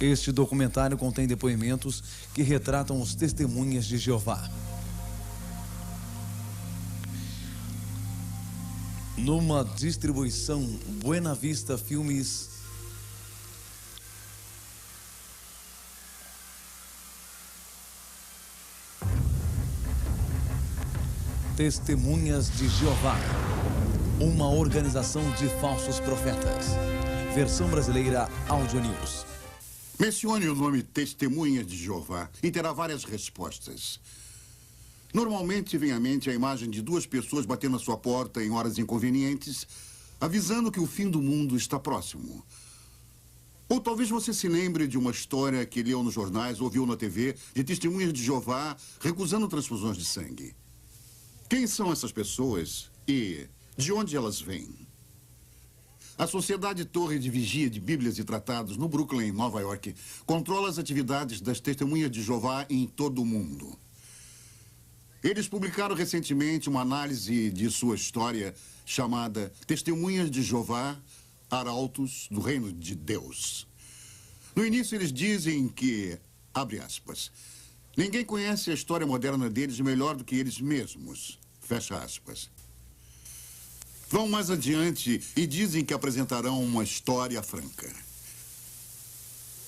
Este documentário contém depoimentos que retratam os testemunhas de Jeová. Numa distribuição Buena Vista Filmes. Testemunhas de Jeová, uma organização de falsos profetas. Versão brasileira Audio News. Mencione o nome Testemunhas de Jeová e terá várias respostas. Normalmente vem à mente a imagem de duas pessoas batendo à sua porta em horas inconvenientes, avisando que o fim do mundo está próximo. Ou talvez você se lembre de uma história que leu nos jornais ou viu na TV de testemunhas de Jeová recusando transfusões de sangue. Quem são essas pessoas e de onde elas vêm? A Sociedade Torre de Vigia de Bíblias e Tratados, no Brooklyn, Nova York, controla as atividades das testemunhas de Jeová em todo o mundo. Eles publicaram recentemente uma análise de sua história chamada Testemunhas de Jeová, Arautos do Reino de Deus. No início eles dizem que, abre aspas, ninguém conhece a história moderna deles melhor do que eles mesmos, fecha aspas. Vão mais adiante e dizem que apresentarão uma história franca.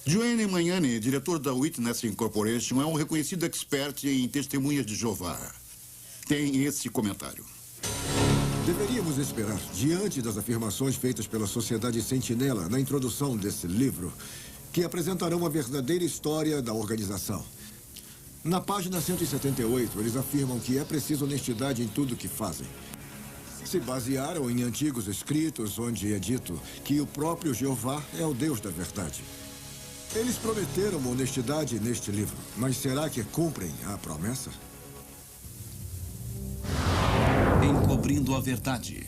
Joanne Magnani, diretor da Witness Incorporation, é um reconhecido expert em testemunhas de Jeová. Tem esse comentário. Deveríamos esperar, diante das afirmações feitas pela Sociedade Sentinela na introdução desse livro, que apresentarão a verdadeira história da organização. Na página 178, eles afirmam que é preciso honestidade em tudo que fazem. Se basearam em antigos escritos onde é dito que o próprio Jeová é o Deus da verdade. Eles prometeram honestidade neste livro, mas será que cumprem a promessa? Encobrindo a verdade.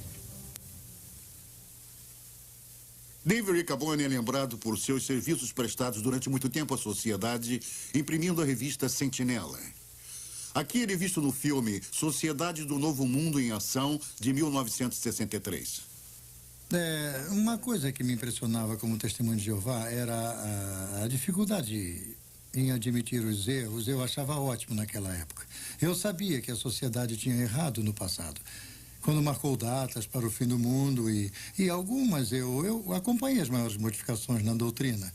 Dave Riccaboni é lembrado por seus serviços prestados durante muito tempo à sociedade, imprimindo a revista Sentinela. Aqui ele é visto no filme Sociedade do Novo Mundo em Ação, de 1963. Uma coisa que me impressionava como testemunho de Jeová era a dificuldade em admitir os erros. Eu achava ótimo naquela época. Eu sabia que a sociedade tinha errado no passado, quando marcou datas para o fim do mundo e algumas eu acompanhei as maiores modificações na doutrina.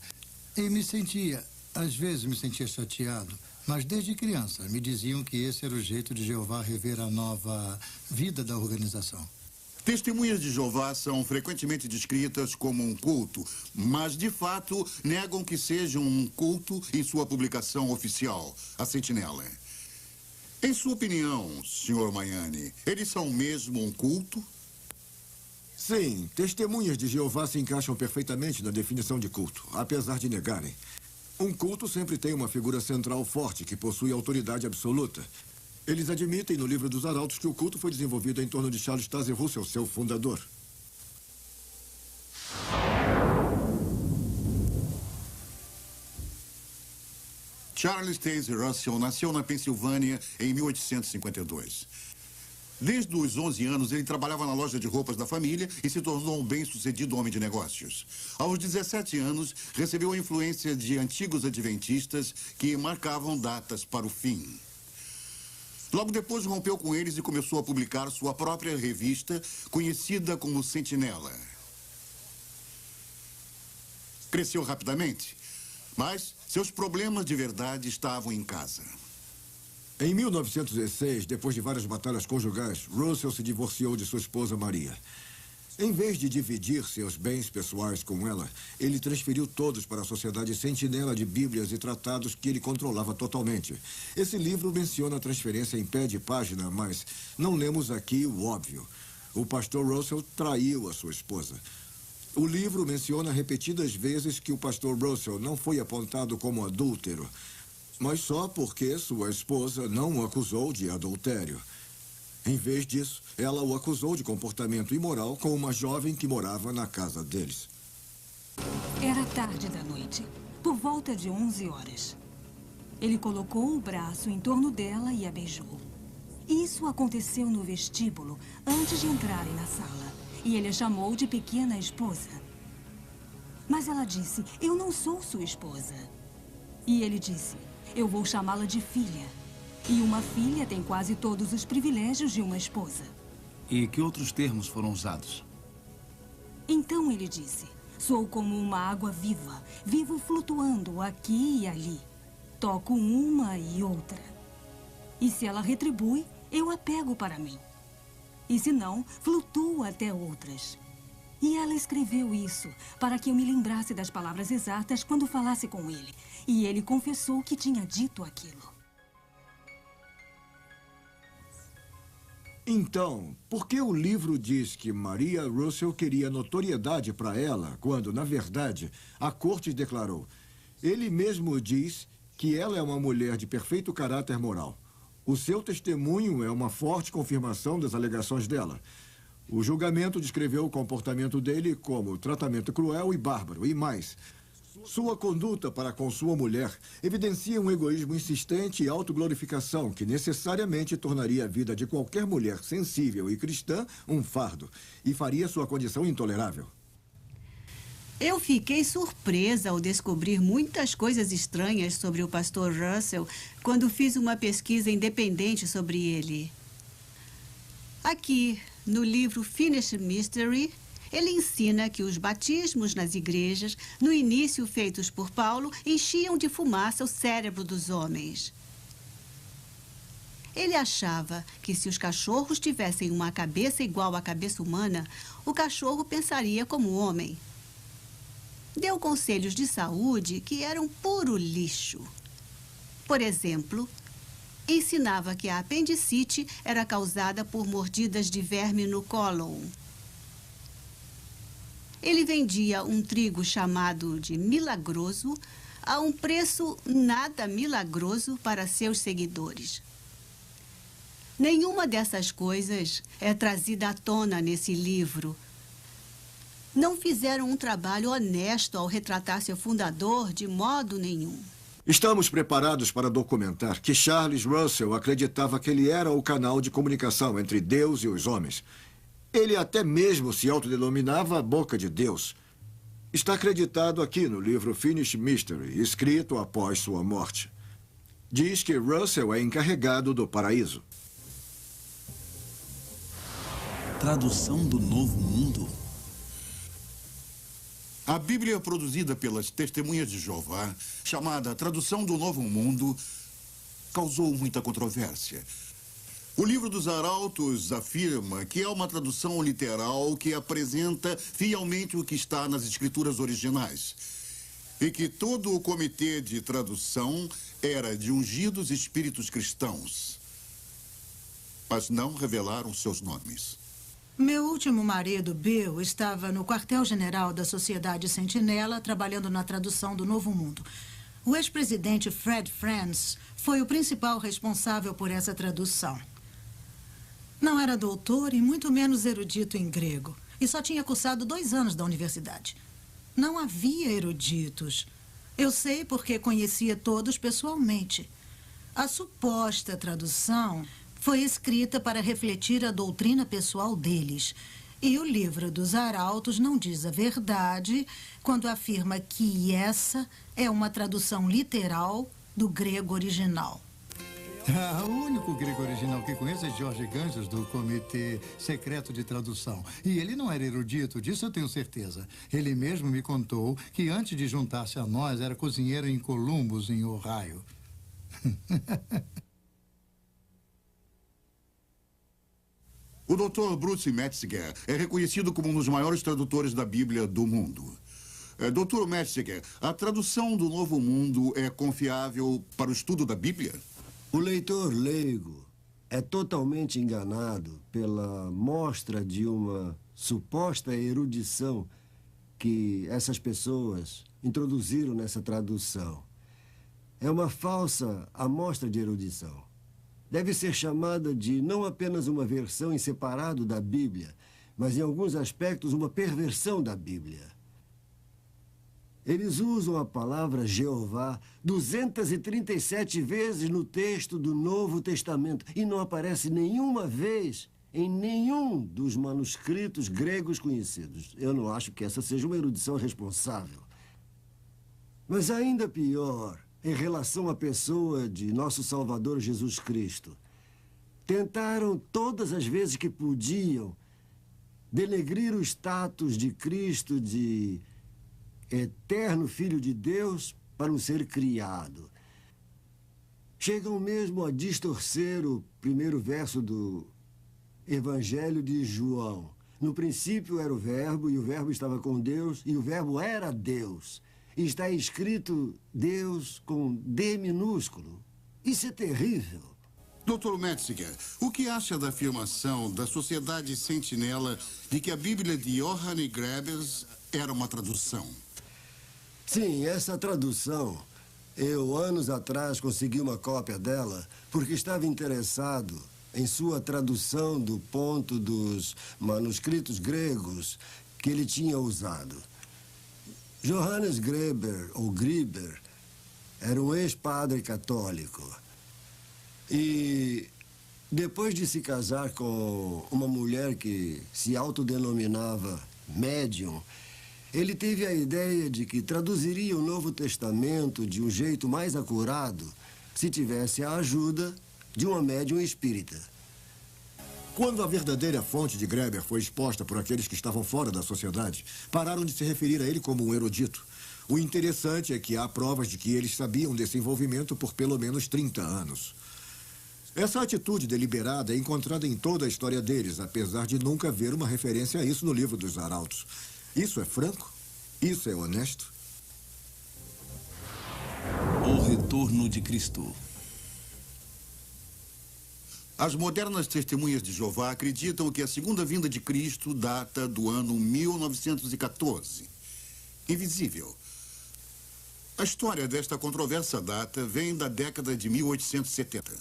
E às vezes me sentia chateado, mas desde criança me diziam que esse era o jeito de Jeová rever a nova vida da organização. Testemunhas de Jeová são frequentemente descritas como um culto, mas, de fato, negam que sejam um culto em sua publicação oficial, a Sentinela. Em sua opinião, Sr. Magnani, eles são mesmo um culto? Sim, testemunhas de Jeová se encaixam perfeitamente na definição de culto, apesar de negarem. Um culto sempre tem uma figura central forte que possui autoridade absoluta. Eles admitem no livro dos Arautos que o culto foi desenvolvido em torno de Charles Taze Russell, seu fundador. Charles Taze Russell nasceu na Pensilvânia em 1852. Desde os 11 anos, ele trabalhava na loja de roupas da família e se tornou um bem-sucedido homem de negócios. Aos 17 anos, recebeu a influência de antigos adventistas que marcavam datas para o fim. Logo depois rompeu com eles e começou a publicar sua própria revista, conhecida como Sentinela. Cresceu rapidamente, mas seus problemas de verdade estavam em casa. Em 1906, depois de várias batalhas conjugais, Russell se divorciou de sua esposa Maria. Em vez de dividir seus bens pessoais com ela, ele transferiu todos para a Sociedade Sentinela de Bíblias e Tratados que ele controlava totalmente. Esse livro menciona a transferência em pé de página, mas não lemos aqui o óbvio. O pastor Russell traiu a sua esposa. O livro menciona repetidas vezes que o pastor Russell não foi apontado como adúltero, mas só porque sua esposa não o acusou de adultério. Em vez disso, ela o acusou de comportamento imoral com uma jovem que morava na casa deles. Era tarde da noite, por volta de 11 horas. Ele colocou o braço em torno dela e a beijou. Isso aconteceu no vestíbulo, antes de entrarem na sala. E ele a chamou de pequena esposa. Mas ela disse, eu não sou sua esposa. E ele disse, eu vou chamá-la de filha. E uma filha tem quase todos os privilégios de uma esposa. E que outros termos foram usados? Então ele disse, sou como uma água viva, vivo flutuando aqui e ali. Toco uma e outra. E se ela retribui, eu a pego para mim. E se não, flutuo até outras. E ela escreveu isso para que eu me lembrasse das palavras exatas quando falasse com ele. E ele confessou que tinha dito aquilo. Então, por que o livro diz que Maria Russell queria notoriedade para ela, quando, na verdade, a corte declarou? Ele mesmo diz que ela é uma mulher de perfeito caráter moral. O seu testemunho é uma forte confirmação das alegações dela. O julgamento descreveu o comportamento dele como tratamento cruel e bárbaro, e mais. Sua conduta para com sua mulher evidencia um egoísmo insistente e autoglorificação que necessariamente tornaria a vida de qualquer mulher sensível e cristã um fardo e faria sua condição intolerável. Eu fiquei surpresa ao descobrir muitas coisas estranhas sobre o pastor Russell quando fiz uma pesquisa independente sobre ele. Aqui, no livro Finished Mystery, ele ensina que os batismos nas igrejas, no início feitos por Paulo, enchiam de fumaça o cérebro dos homens. Ele achava que se os cachorros tivessem uma cabeça igual à cabeça humana, o cachorro pensaria como homem. Deu conselhos de saúde que eram puro lixo. Por exemplo, ensinava que a apendicite era causada por mordidas de verme no cólon. Ele vendia um trigo chamado de milagroso a um preço nada milagroso para seus seguidores. Nenhuma dessas coisas é trazida à tona nesse livro. Não fizeram um trabalho honesto ao retratar seu fundador de modo nenhum. Estamos preparados para documentar que Charles Russell acreditava que ele era o canal de comunicação entre Deus e os homens. Ele até mesmo se autodenominava a boca de Deus. Está acreditado aqui no livro Finished Mystery, escrito após sua morte. Diz que Russell é encarregado do paraíso. Tradução do Novo Mundo? A Bíblia produzida pelas Testemunhas de Jeová, chamada Tradução do Novo Mundo, causou muita controvérsia. O livro dos Arautos afirma que é uma tradução literal que apresenta fielmente o que está nas escrituras originais e que todo o comitê de tradução era de ungidos espíritos cristãos, mas não revelaram seus nomes. Meu último marido, Bill, estava no quartel-general da Sociedade Sentinela trabalhando na tradução do Novo Mundo. O ex-presidente Fred Franz foi o principal responsável por essa tradução. Não era doutor e muito menos erudito em grego. E só tinha cursado 2 anos da universidade. Não havia eruditos. Eu sei porque conhecia todos pessoalmente. A suposta tradução foi escrita para refletir a doutrina pessoal deles. E o livro dos Arautos não diz a verdade quando afirma que essa é uma tradução literal do grego original. O único grego original que conheço é Jorge Ganges, do Comitê Secreto de Tradução. E ele não era erudito, disso eu tenho certeza. Ele mesmo me contou que antes de juntar-se a nós, era cozinheiro em Columbus, em Ohio. O Dr. Bruce Metzger é reconhecido como um dos maiores tradutores da Bíblia do mundo. Dr. Metzger, a tradução do Novo Mundo é confiável para o estudo da Bíblia? O leitor leigo é totalmente enganado pela mostra de uma suposta erudição que essas pessoas introduziram nessa tradução. É uma falsa amostra de erudição. Deve ser chamada de não apenas uma versão em separado da Bíblia, mas em alguns aspectos uma perversão da Bíblia. Eles usam a palavra Jeová 237 vezes no texto do Novo Testamento e não aparece nenhuma vez em nenhum dos manuscritos gregos conhecidos. Eu não acho que essa seja uma erudição responsável. Mas ainda pior, em relação à pessoa de nosso Salvador Jesus Cristo. Tentaram todas as vezes que podiam denegrir o status de Cristo de eterno Filho de Deus para um ser criado. Chegam mesmo a distorcer o primeiro verso do Evangelho de João. No princípio era o Verbo, e o Verbo estava com Deus, e o Verbo era Deus. E está escrito Deus com D minúsculo. Isso é terrível. Dr. Metziger, o que acha da afirmação da Sociedade Sentinela de que a Bíblia de Johannes Grebers era uma tradução? Sim, essa tradução, eu anos atrás consegui uma cópia dela porque estava interessado em sua tradução do ponto dos manuscritos gregos que ele tinha usado. Johannes Greber, ou Grieber, era um ex-padre católico. E depois de se casar com uma mulher que se autodenominava médium, ele teve a ideia de que traduziria o Novo Testamento de um jeito mais acurado se tivesse a ajuda de uma médium espírita. Quando a verdadeira fonte de Greber foi exposta por aqueles que estavam fora da sociedade, pararam de se referir a ele como um erudito. O interessante é que há provas de que eles sabiam desse envolvimento por pelo menos 30 anos. Essa atitude deliberada é encontrada em toda a história deles, apesar de nunca haver uma referência a isso no livro dos Arautos. Isso é franco? Isso é honesto? O retorno de Cristo. As modernas testemunhas de Jeová acreditam que a segunda vinda de Cristo data do ano 1914. Invisível. A história desta controversa data vem da década de 1870.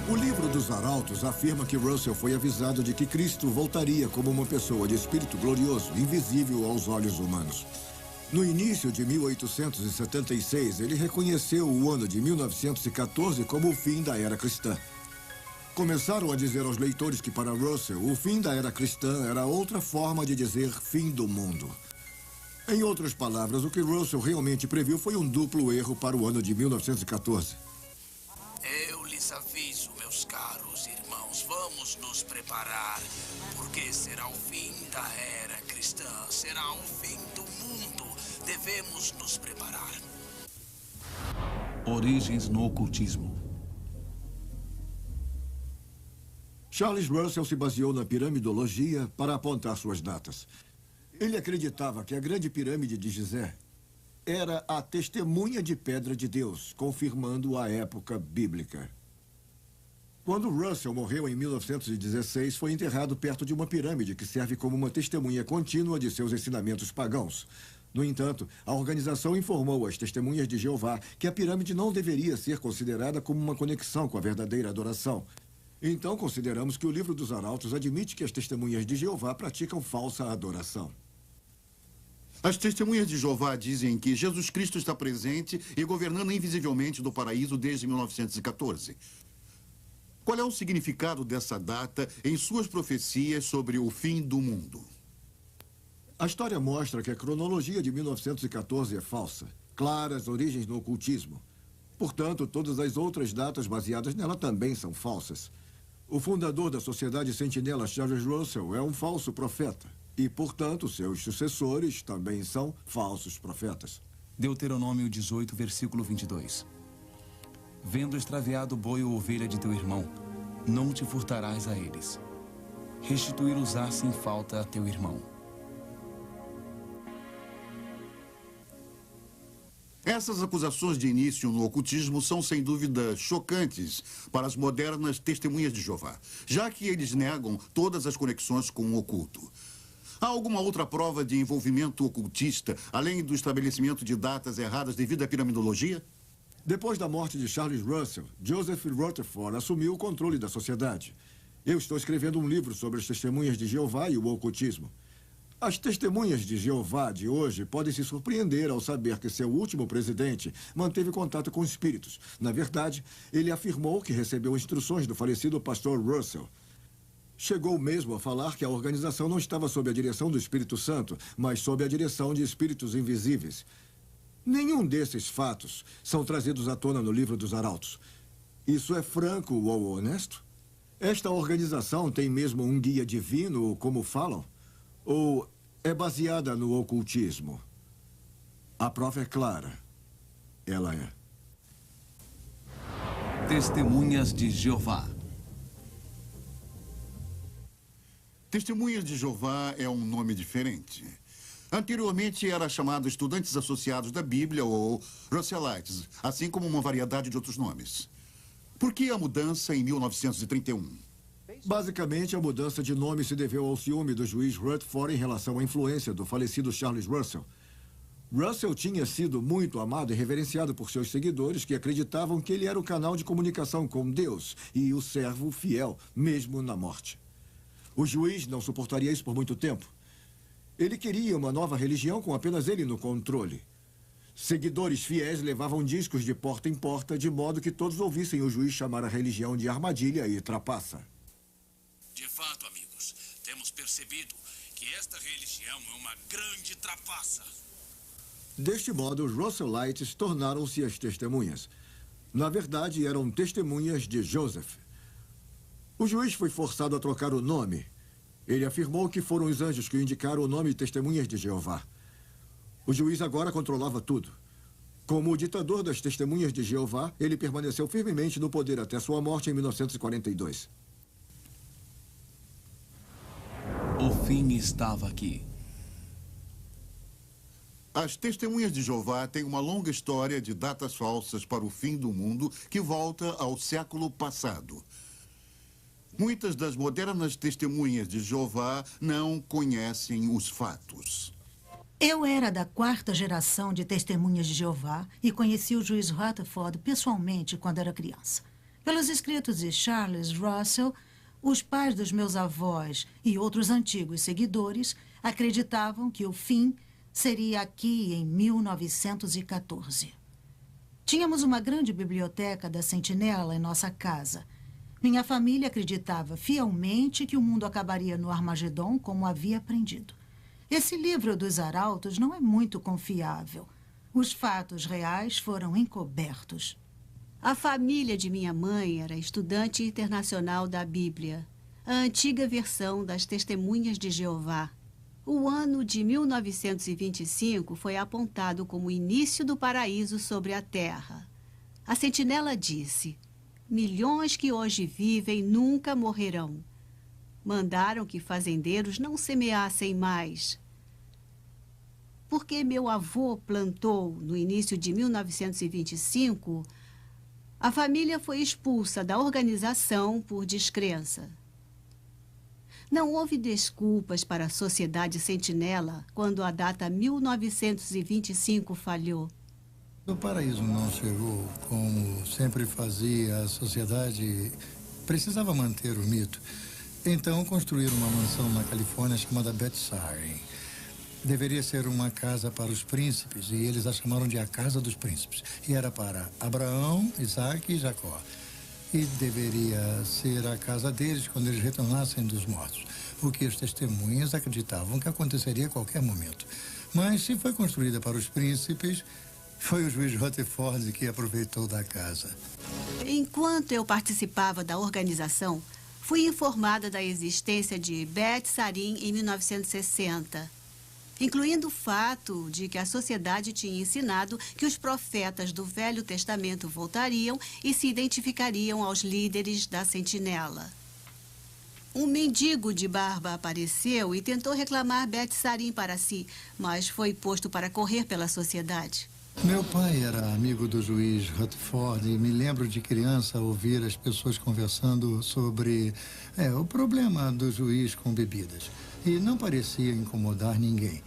O livro dos Arautos afirma que Russell foi avisado de que Cristo voltaria como uma pessoa de espírito glorioso, invisível aos olhos humanos. No início de 1876, ele reconheceu o ano de 1914 como o fim da era cristã. Começaram a dizer aos leitores que, para Russell, o fim da era cristã era outra forma de dizer fim do mundo. Em outras palavras, o que Russell realmente previu foi um duplo erro para o ano de 1914. Eu lhes aviso, meus caros irmãos, vamos nos preparar, porque será o fim da era cristã, será o fim do mundo. Devemos nos preparar. Origens no ocultismo. Charles Russell se baseou na piramidologia para apontar suas datas. Ele acreditava que a grande pirâmide de Gizé era a testemunha de pedra de Deus, confirmando a época bíblica. Quando Russell morreu em 1916, foi enterrado perto de uma pirâmide que serve como uma testemunha contínua de seus ensinamentos pagãos. No entanto, a organização informou às testemunhas de Jeová que a pirâmide não deveria ser considerada como uma conexão com a verdadeira adoração. Então, consideramos que o livro dos Arautos admite que as testemunhas de Jeová praticam falsa adoração. As testemunhas de Jeová dizem que Jesus Cristo está presente e governando invisivelmente do paraíso desde 1914. Qual é o significado dessa data em suas profecias sobre o fim do mundo? A história mostra que a cronologia de 1914 é falsa. Claras origens no ocultismo. Portanto, todas as outras datas baseadas nela também são falsas. O fundador da Sociedade Sentinela, Charles Russell, é um falso profeta. E, portanto, seus sucessores também são falsos profetas. Deuteronômio 18, versículo 22. Vendo extraviado o boi ou ovelha de teu irmão, não te furtarás a eles. Restituir-os-á sem falta a teu irmão. Essas acusações de início no ocultismo são, sem dúvida, chocantes para as modernas testemunhas de Jeová, já que eles negam todas as conexões com o oculto. Há alguma outra prova de envolvimento ocultista, além do estabelecimento de datas erradas devido à piramidologia? Depois da morte de Charles Russell, Joseph Rutherford assumiu o controle da sociedade. Eu estou escrevendo um livro sobre as testemunhas de Jeová e o ocultismo. As testemunhas de Jeová de hoje podem se surpreender ao saber que seu último presidente manteve contato com espíritos. Na verdade, ele afirmou que recebeu instruções do falecido pastor Russell. Chegou mesmo a falar que a organização não estava sob a direção do Espírito Santo, mas sob a direção de espíritos invisíveis. Nenhum desses fatos são trazidos à tona no livro dos Arautos. Isso é franco ou honesto? Esta organização tem mesmo um guia divino, como falam? Ou é baseada no ocultismo? A prova é clara. Ela é. Testemunhas de Jeová. Testemunhas de Jeová é um nome diferente. Anteriormente era chamado Estudantes Associados da Bíblia ou Russellites, assim como uma variedade de outros nomes. Por que a mudança em 1931? Basicamente, a mudança de nome se deveu ao ciúme do juiz Rutherford em relação à influência do falecido Charles Russell. Russell tinha sido muito amado e reverenciado por seus seguidores, que acreditavam que ele era o canal de comunicação com Deus e o servo fiel, mesmo na morte. O juiz não suportaria isso por muito tempo. Ele queria uma nova religião com apenas ele no controle. Seguidores fiéis levavam discos de porta em porta, de modo que todos ouvissem o juiz chamar a religião de armadilha e trapaça. De fato, amigos, temos percebido que esta religião é uma grande trapaça. Deste modo, os Russellites tornaram-se as testemunhas. Na verdade, eram testemunhas de Joseph. O juiz foi forçado a trocar o nome. Ele afirmou que foram os anjos que indicaram o nome Testemunhas de Jeová. O juiz agora controlava tudo. Como o ditador das Testemunhas de Jeová, ele permaneceu firmemente no poder até sua morte em 1942. O fim estava aqui. As Testemunhas de Jeová têm uma longa história de datas falsas para o fim do mundo que volta ao século passado. Muitas das modernas testemunhas de Jeová não conhecem os fatos. Eu era da 4ª geração de testemunhas de Jeová e conheci o juiz Rutherford pessoalmente quando era criança. Pelos escritos de Charles Russell, os pais dos meus avós e outros antigos seguidores acreditavam que o fim seria aqui em 1914. Tínhamos uma grande biblioteca da Sentinela em nossa casa. Minha família acreditava fielmente que o mundo acabaria no Armagedon, como havia aprendido. Esse livro dos Arautos não é muito confiável. Os fatos reais foram encobertos. A família de minha mãe era estudante internacional da Bíblia, a antiga versão das Testemunhas de Jeová. O ano de 1925 foi apontado como o início do paraíso sobre a terra. A Sentinela disse: milhões que hoje vivem nunca morrerão. Mandaram que fazendeiros não semeassem mais. Porque meu avô plantou no início de 1925, a família foi expulsa da organização por descrença. Não houve desculpas para a Sociedade Sentinela quando a data 1925 falhou. O paraíso não chegou como sempre fazia a sociedade. Precisava manter o mito. Então construíram uma mansão na Califórnia chamada Bethsarin. Deveria ser uma casa para os príncipes e eles a chamaram de a Casa dos Príncipes. E era para Abraão, Isaac e Jacó. E deveria ser a casa deles quando eles retornassem dos mortos. O que as testemunhas acreditavam que aconteceria a qualquer momento. Mas se foi construída para os príncipes, foi o juiz Rutherford que aproveitou da casa. Enquanto eu participava da organização, fui informada da existência de Bethsarin em 1960, incluindo o fato de que a sociedade tinha ensinado que os profetas do Velho Testamento voltariam e se identificariam aos líderes da Sentinela. Um mendigo de barba apareceu e tentou reclamar Bethsarin para si, mas foi posto para correr pela sociedade. Meu pai era amigo do juiz Rutherford e me lembro de criança ouvir as pessoas conversando sobre o problema do juiz com bebidas. E não parecia incomodar ninguém.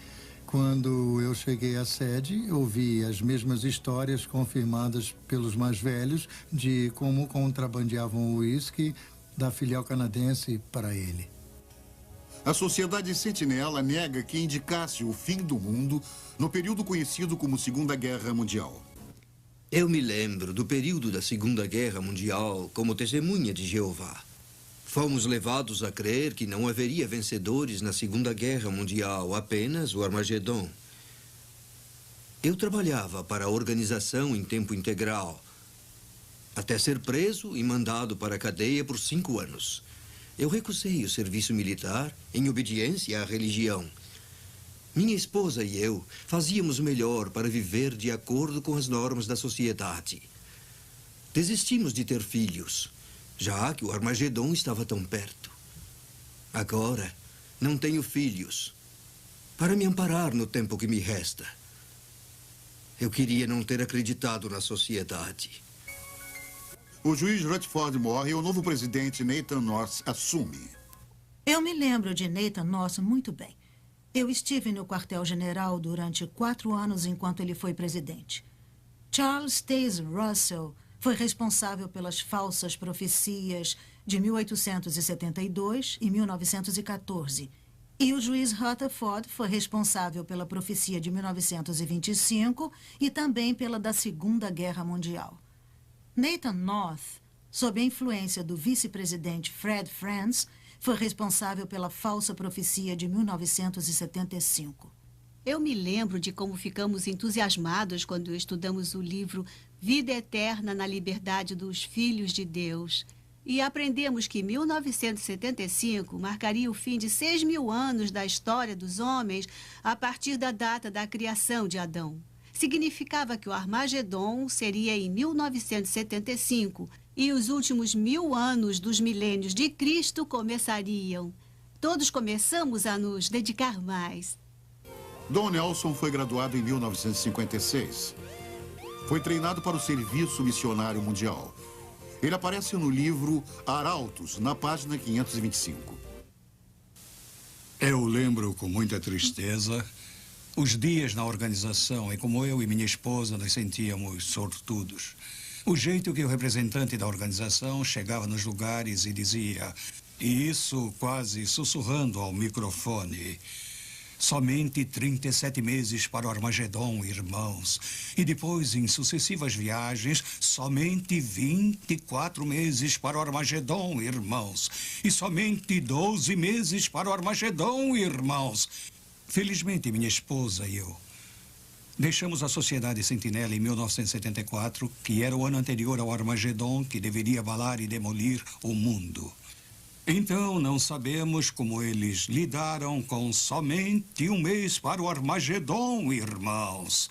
Quando eu cheguei à sede, ouvi as mesmas histórias confirmadas pelos mais velhos de como contrabandeavam o uísque da filial canadense para ele. A Sociedade Sentinela nega que indicasse o fim do mundo no período conhecido como Segunda Guerra Mundial. Eu me lembro do período da Segunda Guerra Mundial como testemunha de Jeová. Fomos levados a crer que não haveria vencedores na Segunda Guerra Mundial, apenas o Armagedon. Eu trabalhava para a organização em tempo integral, até ser preso e mandado para a cadeia por 5 anos. Eu recusei o serviço militar em obediência à religião. Minha esposa e eu fazíamos o melhor para viver de acordo com as normas da sociedade. Desistimos de ter filhos, já que o Armagedon estava tão perto. Agora, não tenho filhos para me amparar no tempo que me resta. Eu queria não ter acreditado na sociedade. O juiz Rutherford morre e o novo presidente Nathan North assume. Eu me lembro de Nathan North muito bem. Eu estive no quartel-general durante 4 anos enquanto ele foi presidente. Charles Taze Russell foi responsável pelas falsas profecias de 1872 e 1914. E o juiz Rutherford foi responsável pela profecia de 1925 e também pela da Segunda Guerra Mundial. Nathan North, sob a influência do vice-presidente Fred Franz, foi responsável pela falsa profecia de 1975. Eu me lembro de como ficamos entusiasmados quando estudamos o livro Vida Eterna na Liberdade dos Filhos de Deus. E aprendemos que 1975 marcaria o fim de 6.000 anos da história dos homens a partir da data da criação de Adão. Significava que o Armagedon seria em 1975 e os últimos 1000 anos dos milênios de Cristo começariam. Todos começamos a nos dedicar mais. Don Nelson foi graduado em 1956. Foi treinado para o Serviço Missionário Mundial. Ele aparece no livro Arautos, na página 525. Eu lembro com muita tristeza os dias na organização e como eu e minha esposa nos sentíamos sortudos. O jeito que o representante da organização chegava nos lugares e dizia, e isso quase sussurrando ao microfone, somente 37 meses para o Armagedon, irmãos. E depois, em sucessivas viagens, somente 24 meses para o Armagedon, irmãos. E somente 12 meses para o Armagedon, irmãos. Felizmente, minha esposa e eu deixamos a Sociedade Sentinela em 1974, que era o ano anterior ao Armagedon, que deveria abalar e demolir o mundo. Então, não sabemos como eles lidaram com somente 1 mês para o Armagedon, irmãos.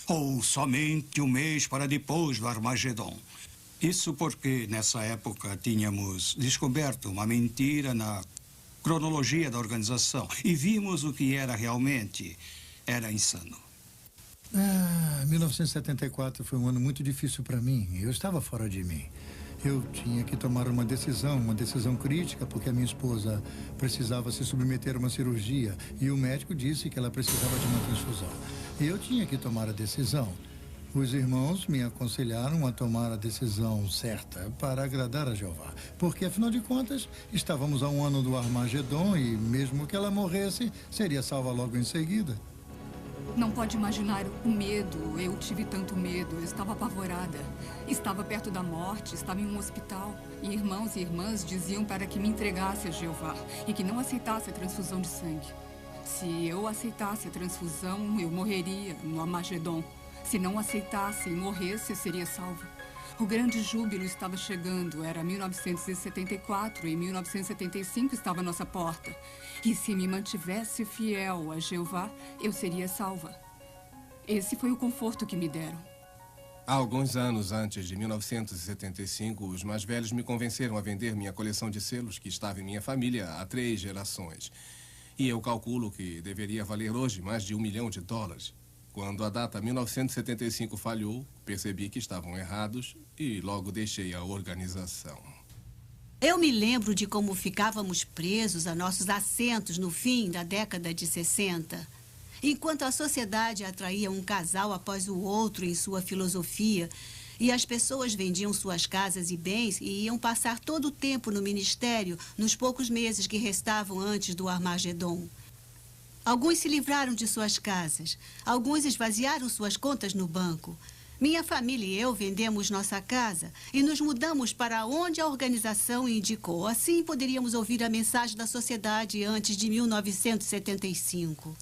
Ou somente 1 mês para depois do Armagedon. Isso porque, nessa época, tínhamos descoberto uma mentira na cronologia da organização e vimos o que era realmente. Era insano. 1974 foi um ano muito difícil para mim. Eu estava fora de mim. Eu tinha que tomar uma decisão crítica, porque a minha esposa precisava se submeter a uma cirurgia e o médico disse que ela precisava de uma transfusão. E eu tinha que tomar a decisão. Os irmãos me aconselharam a tomar a decisão certa para agradar a Jeová, porque, afinal de contas, estávamos a 1 ano do Armagedon e, mesmo que ela morresse, seria salva logo em seguida. Não pode imaginar o medo. Eu tive tanto medo. Eu estava apavorada. Estava perto da morte, estava em um hospital. E irmãos e irmãs diziam para que me entregasse a Jeová e que não aceitasse a transfusão de sangue. Se eu aceitasse a transfusão, eu morreria no Armagedon. Se não aceitasse e morresse, seria salva. O grande júbilo estava chegando. Era 1974 e 1975 estava à nossa porta. E se me mantivesse fiel a Jeová, eu seria salva. Esse foi o conforto que me deram. Há alguns anos antes de 1975, os mais velhos me convenceram a vender minha coleção de selos que estava em minha família há 3 gerações. E eu calculo que deveria valer hoje mais de $1 milhão. Quando a data 1975 falhou, percebi que estavam errados e logo deixei a organização. Eu me lembro de como ficávamos presos a nossos assentos no fim da década de 60. Enquanto a sociedade atraía um casal após o outro em sua filosofia e as pessoas vendiam suas casas e bens e iam passar todo o tempo no ministério nos poucos meses que restavam antes do Armagedon. Alguns se livraram de suas casas, alguns esvaziaram suas contas no banco. Minha família e eu vendemos nossa casa e nos mudamos para onde a organização indicou. Assim poderíamos ouvir a mensagem da sociedade antes de 1975.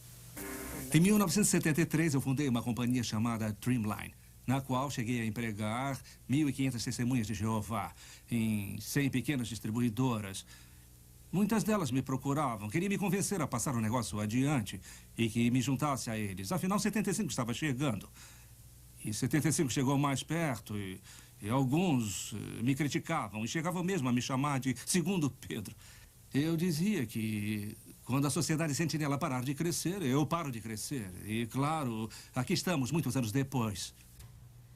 Em 1973, eu fundei uma companhia chamada Dreamline, na qual cheguei a empregar 1.500 testemunhas de Jeová em 100 pequenas distribuidoras. Muitas delas me procuravam, queriam me convencer a passar o negócio adiante e que me juntasse a eles. Afinal, 75 estava chegando. E 75 chegou mais perto e alguns me criticavam e chegavam mesmo a me chamar de Segundo Pedro. Eu dizia que quando a Sociedade Sentinela parar de crescer, eu paro de crescer. E, claro, aqui estamos muitos anos depois.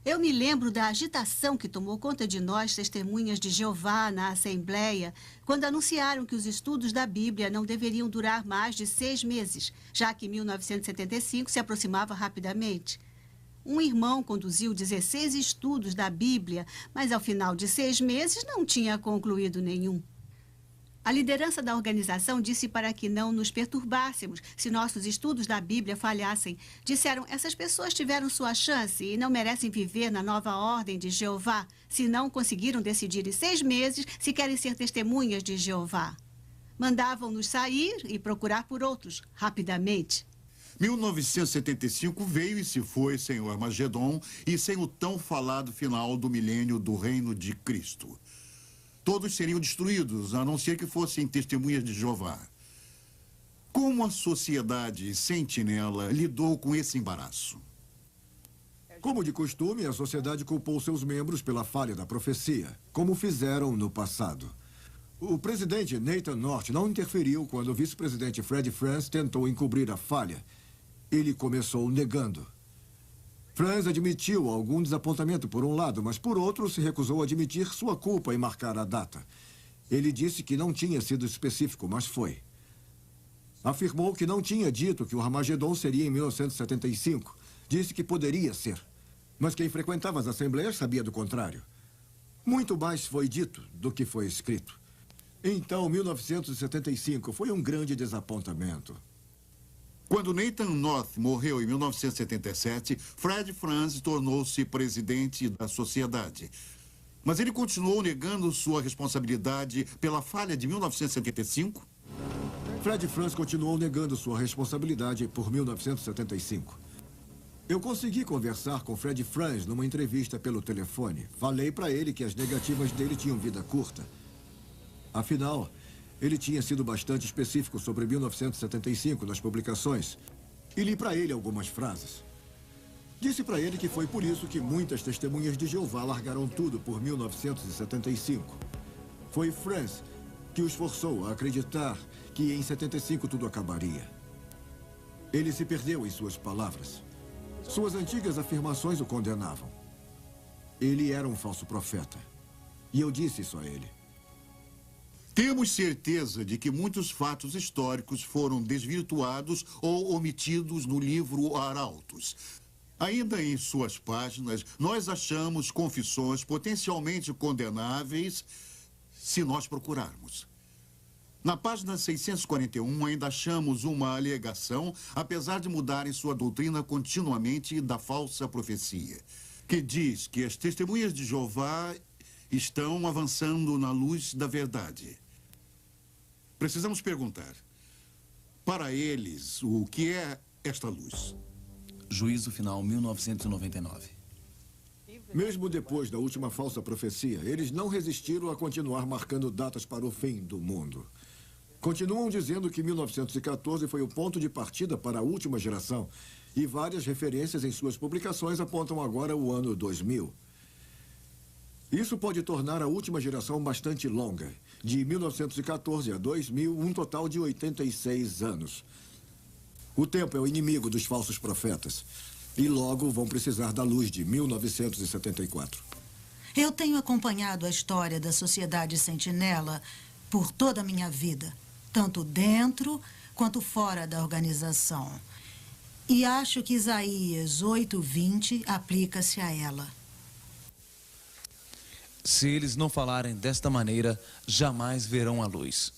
Eu me lembro da agitação que tomou conta de nós, testemunhas de Jeová, na Assembleia, quando anunciaram que os estudos da Bíblia não deveriam durar mais de 6 meses, já que 1975 se aproximava rapidamente. Um irmão conduziu 16 estudos da Bíblia, mas ao final de 6 meses não tinha concluído nenhum. A liderança da organização disse para que não nos perturbássemos se nossos estudos da Bíblia falhassem. Disseram, essas pessoas tiveram sua chance e não merecem viver na nova ordem de Jeová, se não conseguiram decidir em 6 meses se querem ser testemunhas de Jeová. Mandavam-nos sair e procurar por outros, rapidamente. 1975 veio e se foi sem o Armagedon e sem o tão falado final do milênio do reino de Cristo. Todos seriam destruídos, a não ser que fossem testemunhas de Jeová. Como a Sociedade Sentinela lidou com esse embaraço? Como de costume, a sociedade culpou seus membros pela falha da profecia, como fizeram no passado. O presidente Nathan North não interferiu quando o vice-presidente Fred Franz tentou encobrir a falha. Ele começou negando. Franz admitiu algum desapontamento por um lado, mas por outro se recusou a admitir sua culpa em marcar a data. Ele disse que não tinha sido específico, mas foi. Afirmou que não tinha dito que o Armagedon seria em 1975. Disse que poderia ser. Mas quem frequentava as assembleias sabia do contrário. Muito mais foi dito do que foi escrito. Então, 1975 foi um grande desapontamento. Quando Nathan North morreu em 1977, Fred Franz tornou-se presidente da sociedade. Mas ele continuou negando sua responsabilidade pela falha de 1975? Fred Franz continuou negando sua responsabilidade por 1975. Eu consegui conversar com Fred Franz numa entrevista pelo telefone. Falei para ele que as negativas dele tinham vida curta. Afinal, ele tinha sido bastante específico sobre 1975 nas publicações e li para ele algumas frases. Disse para ele que foi por isso que muitas testemunhas de Jeová largaram tudo por 1975. Foi Franz que os forçou a acreditar que em 75 tudo acabaria. Ele se perdeu em suas palavras. Suas antigas afirmações o condenavam. Ele era um falso profeta. E eu disse isso a ele. Temos certeza de que muitos fatos históricos foram desvirtuados ou omitidos no livro Arautos. Ainda em suas páginas, nós achamos confissões potencialmente condenáveis se nós procurarmos. Na página 641, ainda achamos uma alegação, apesar de mudarem sua doutrina continuamente da falsa profecia, que diz que as testemunhas de Jeová estão avançando na luz da verdade. Precisamos perguntar, para eles, o que é esta luz? Juízo Final, 1999. Mesmo depois da última falsa profecia, eles não resistiram a continuar marcando datas para o fim do mundo. Continuam dizendo que 1914 foi o ponto de partida para a última geração, e várias referências em suas publicações apontam agora o ano 2000. Isso pode tornar a última geração bastante longa. De 1914 a 2000, um total de 86 anos. O tempo é o inimigo dos falsos profetas. E logo vão precisar da luz de 1974. Eu tenho acompanhado a história da Sociedade Sentinela por toda a minha vida, tanto dentro quanto fora da organização. E acho que Isaías 8:20 aplica-se a ela. Se eles não falarem desta maneira, jamais verão a luz.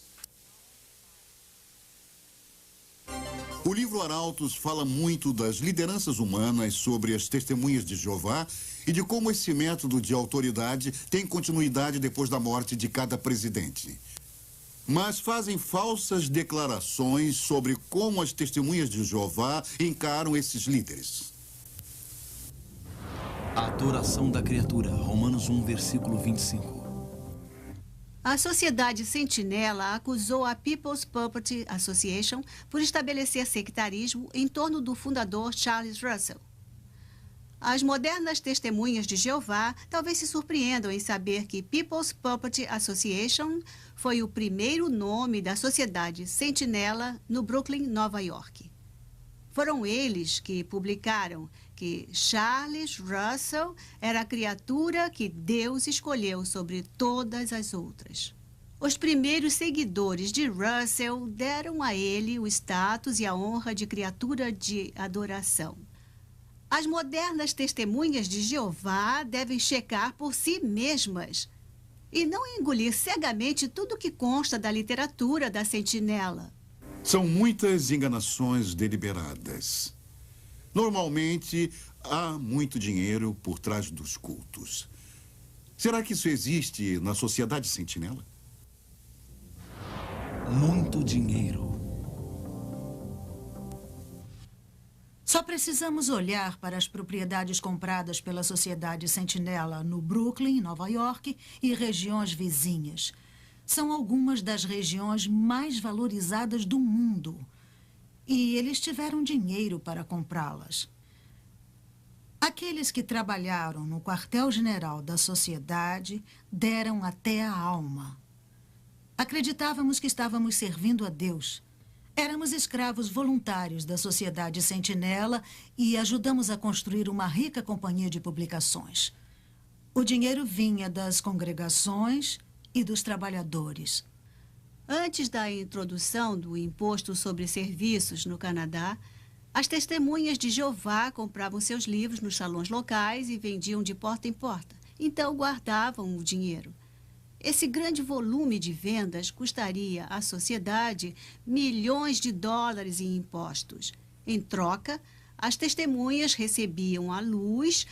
O livro Arautos fala muito das lideranças humanas sobre as testemunhas de Jeová e de como esse método de autoridade tem continuidade depois da morte de cada presidente. Mas fazem falsas declarações sobre como as testemunhas de Jeová encaram esses líderes. A adoração da criatura, Romanos 1, versículo 25. A Sociedade Sentinela acusou a People's Puppet Association por estabelecer sectarismo em torno do fundador Charles Russell. As modernas testemunhas de Jeová talvez se surpreendam em saber que People's Puppet Association foi o primeiro nome da Sociedade Sentinela no Brooklyn, Nova York. Foram eles que publicaram que Charles Russell era a criatura que Deus escolheu sobre todas as outras. Os primeiros seguidores de Russell deram a ele o status e a honra de criatura de adoração. As modernas testemunhas de Jeová devem checar por si mesmas e não engolir cegamente tudo que consta da literatura da Sentinela. São muitas enganações deliberadas. Normalmente, há muito dinheiro por trás dos cultos. Será que isso existe na Sociedade Sentinela? Muito dinheiro. Só precisamos olhar para as propriedades compradas pela Sociedade Sentinela no Brooklyn, Nova York e regiões vizinhas. São algumas das regiões mais valorizadas do mundo. E eles tiveram dinheiro para comprá-las. Aqueles que trabalharam no quartel-general da sociedade deram até a alma. Acreditávamos que estávamos servindo a Deus. Éramos escravos voluntários da Sociedade Sentinela e ajudamos a construir uma rica companhia de publicações. O dinheiro vinha das congregações e dos trabalhadores. Antes da introdução do imposto sobre serviços no Canadá, as testemunhas de Jeová compravam seus livros nos salões locais e vendiam de porta em porta. Então guardavam o dinheiro. Esse grande volume de vendas custaria à sociedade milhões de dólares em impostos. Em troca, as testemunhas recebiam a luz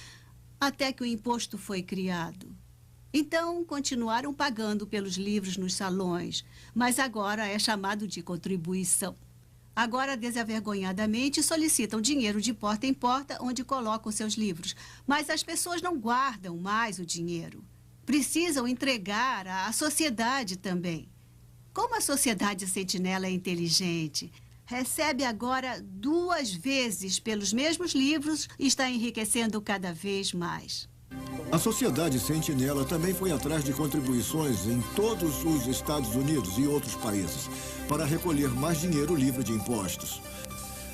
até que o imposto foi criado. Então, continuaram pagando pelos livros nos salões, mas agora é chamado de contribuição. Agora, desavergonhadamente, solicitam dinheiro de porta em porta onde colocam seus livros, mas as pessoas não guardam mais o dinheiro. Precisam entregar à sociedade também. Como a Sociedade Sentinela é inteligente, recebe agora 2 vezes pelos mesmos livros e está enriquecendo cada vez mais. A Sociedade Sentinela também foi atrás de contribuições em todos os Estados Unidos e outros países para recolher mais dinheiro livre de impostos.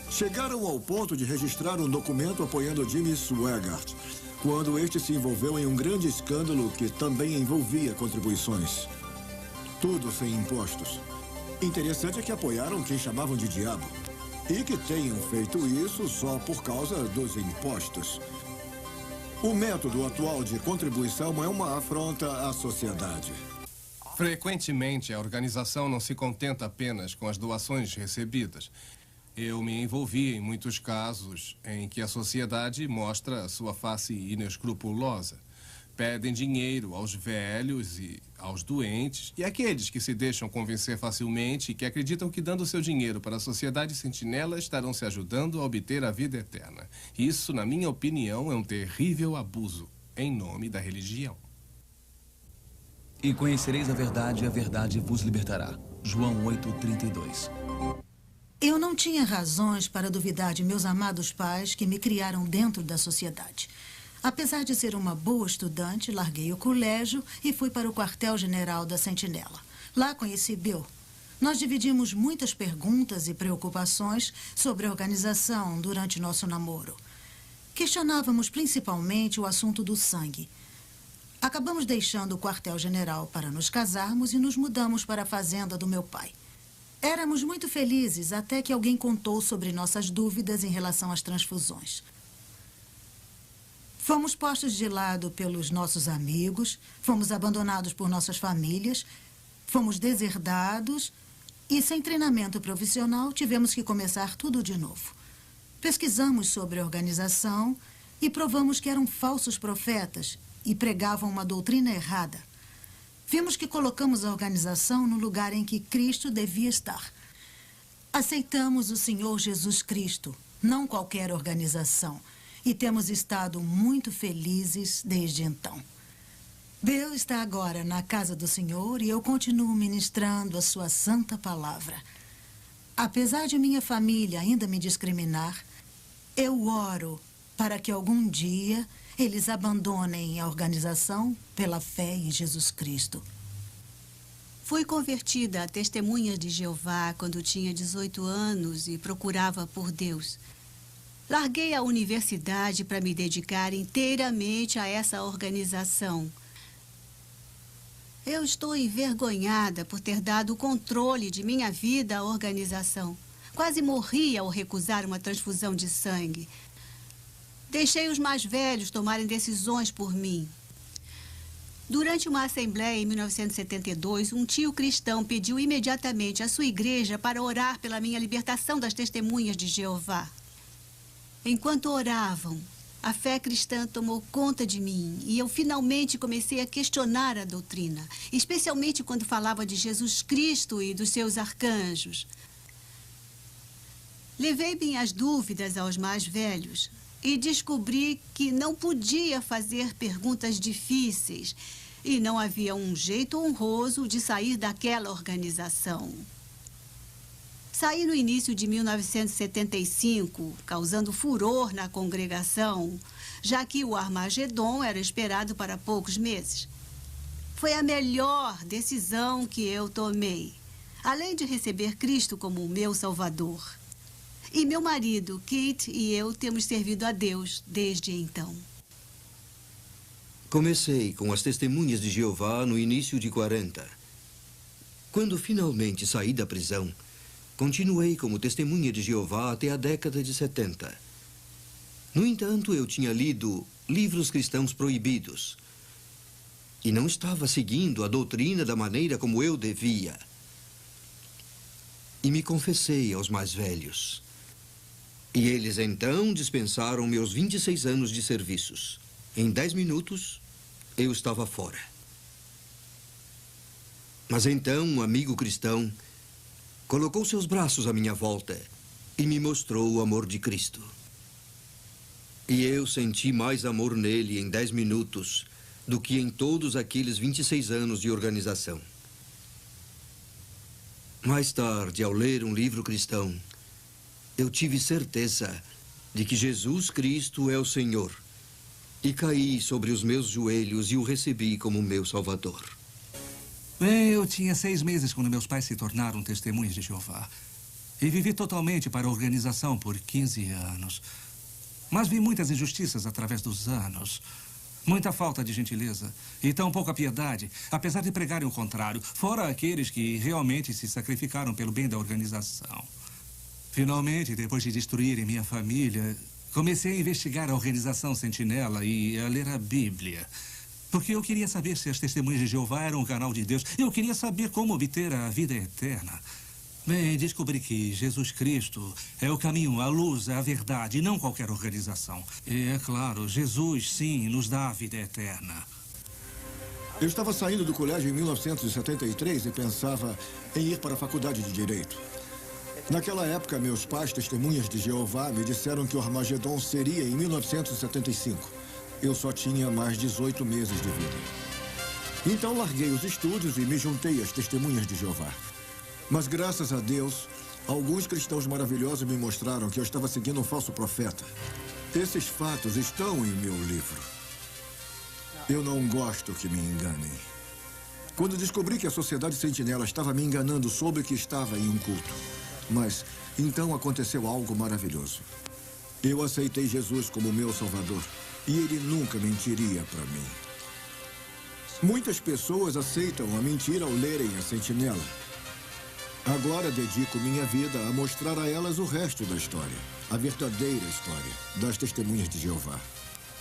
Chegaram ao ponto de registrar um documento apoiando Jimmy Swaggart, quando este se envolveu em um grande escândalo que também envolvia contribuições. Tudo sem impostos. Interessante é que apoiaram quem chamavam de diabo. E que tenham feito isso só por causa dos impostos. O método atual de contribuição é uma afronta à sociedade. Frequentemente, a organização não se contenta apenas com as doações recebidas. Eu me envolvi em muitos casos em que a sociedade mostra sua face inescrupulosa. Pedem dinheiro aos velhos e aos doentes e àqueles que se deixam convencer facilmente e que acreditam que dando seu dinheiro para a Sociedade Sentinela estarão se ajudando a obter a vida eterna. Isso, na minha opinião, é um terrível abuso em nome da religião. E conhecereis a verdade vos libertará. João 8:32. Eu não tinha razões para duvidar de meus amados pais que me criaram dentro da sociedade. Apesar de ser uma boa estudante, larguei o colégio e fui para o quartel-general da Sentinela. Lá conheci Bill. Nós dividimos muitas perguntas e preocupações sobre a organização durante nosso namoro. Questionávamos principalmente o assunto do sangue. Acabamos deixando o quartel-general para nos casarmos e nos mudamos para a fazenda do meu pai. Éramos muito felizes até que alguém contou sobre nossas dúvidas em relação às transfusões. Fomos postos de lado pelos nossos amigos, fomos abandonados por nossas famílias, fomos deserdados E sem treinamento profissional, tivemos que começar tudo de novo. Pesquisamos sobre a organização e provamos que eram falsos profetas e pregavam uma doutrina errada. Vimos que colocamos a organização no lugar em que Cristo devia estar. Aceitamos o Senhor Jesus Cristo, não qualquer organização, e temos estado muito felizes desde então. Bill está agora na casa do Senhor e eu continuo ministrando a sua santa palavra. Apesar de minha família ainda me discriminar, eu oro para que algum dia eles abandonem a organização pela fé em Jesus Cristo. Fui convertida a Testemunhas de Jeová quando tinha 18 anos e procurava por Deus. Larguei a universidade para me dedicar inteiramente a essa organização. Eu estou envergonhada por ter dado o controle de minha vida à organização. Quase morri ao recusar uma transfusão de sangue. Deixei os mais velhos tomarem decisões por mim. Durante uma assembleia em 1972, um tio cristão pediu imediatamente à sua igreja para orar pela minha libertação das Testemunhas de Jeová. Enquanto oravam, a fé cristã tomou conta de mim e eu finalmente comecei a questionar a doutrina, especialmente quando falava de Jesus Cristo e dos seus arcanjos. Levei minhas dúvidas aos mais velhos e descobri que não podia fazer perguntas difíceis e não havia um jeito honroso de sair daquela organização. Saí no início de 1975, causando furor na congregação, já que o Armagedon era esperado para poucos meses. Foi a melhor decisão que eu tomei, além de receber Cristo como o meu Salvador. E meu marido, Kate, e eu temos servido a Deus desde então. Comecei com as Testemunhas de Jeová no início de 40. Quando finalmente saí da prisão, continuei como testemunha de Jeová até a década de 70. No entanto, eu tinha lido livros cristãos proibidos e não estava seguindo a doutrina da maneira como eu devia. E me confessei aos mais velhos. E eles então dispensaram meus 26 anos de serviços. Em 10 minutos, eu estava fora. Mas então um amigo cristão colocou seus braços à minha volta e me mostrou o amor de Cristo. E eu senti mais amor nele em 10 minutos do que em todos aqueles 26 anos de organização. Mais tarde, ao ler um livro cristão, eu tive certeza de que Jesus Cristo é o Senhor e caí sobre os meus joelhos e o recebi como meu Salvador. Bem, eu tinha 6 meses quando meus pais se tornaram testemunhas de Jeová. E vivi totalmente para a organização por 15 anos. Mas vi muitas injustiças através dos anos. Muita falta de gentileza e tão pouca piedade, apesar de pregarem o contrário, fora aqueles que realmente se sacrificaram pelo bem da organização. Finalmente, depois de destruírem minha família, comecei a investigar a organização Sentinela e a ler a Bíblia. Porque eu queria saber se as Testemunhas de Jeová eram um canal de Deus. Eu queria saber como obter a vida eterna. Bem, descobri que Jesus Cristo é o caminho, a luz, a verdade, e não qualquer organização. E, é claro, Jesus, sim, nos dá a vida eterna. Eu estava saindo do colégio em 1973 e pensava em ir para a faculdade de Direito. Naquela época, meus pais, Testemunhas de Jeová, me disseram que o Armagedon seria em 1975. Eu só tinha mais 18 meses de vida. Então, larguei os estudos e me juntei às Testemunhas de Jeová. Mas, graças a Deus, alguns cristãos maravilhosos me mostraram que eu estava seguindo um falso profeta. Esses fatos estão em meu livro. Eu não gosto que me enganem. Quando descobri que a Sociedade Sentinela estava me enganando, soube que estava em um culto. Mas, então aconteceu algo maravilhoso. Eu aceitei Jesus como meu Salvador e ele nunca mentiria para mim. Muitas pessoas aceitam a mentira ao lerem a Sentinela. Agora dedico minha vida a mostrar a elas o resto da história, a verdadeira história das Testemunhas de Jeová.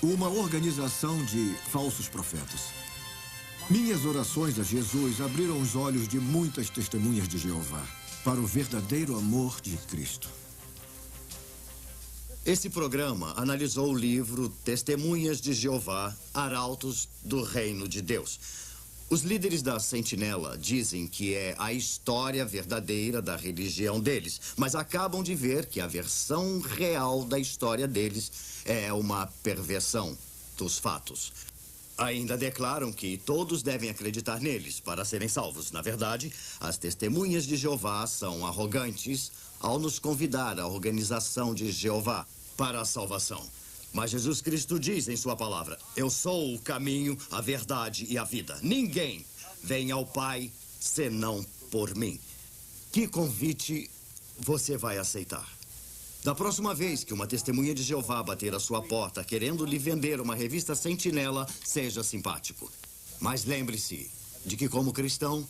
Uma organização de falsos profetas. Minhas orações a Jesus abriram os olhos de muitas Testemunhas de Jeová. para o verdadeiro amor de Cristo. Esse programa analisou o livro Testemunhas de Jeová, Arautos do Reino de Deus. Os líderes da Sentinela dizem que é a história verdadeira da religião deles, mas acabam de ver que a versão real da história deles é uma perversão dos fatos. Ainda declaram que todos devem acreditar neles para serem salvos. Na verdade, as Testemunhas de Jeová são arrogantes ao nos convidar à organização de Jeová para a salvação. Mas Jesus Cristo diz em sua palavra: eu sou o caminho, a verdade e a vida. Ninguém vem ao Pai senão por mim. Que convite você vai aceitar? Da próxima vez que uma testemunha de Jeová bater à sua porta querendo lhe vender uma revista Sentinela, seja simpático. Mas lembre-se de que, como cristão,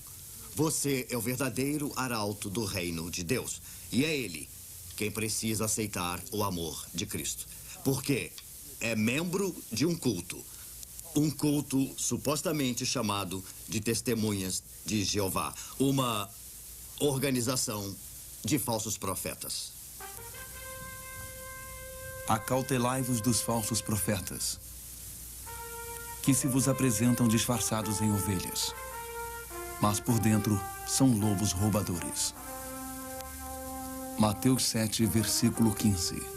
você é o verdadeiro arauto do reino de Deus. E é ele quem precisa aceitar o amor de Cristo. Porque é membro de um culto supostamente chamado de Testemunhas de Jeová, uma organização de falsos profetas. Acautelai-vos dos falsos profetas, que se vos apresentam disfarçados em ovelhas, mas por dentro são lobos roubadores. Mateus 7, versículo 15.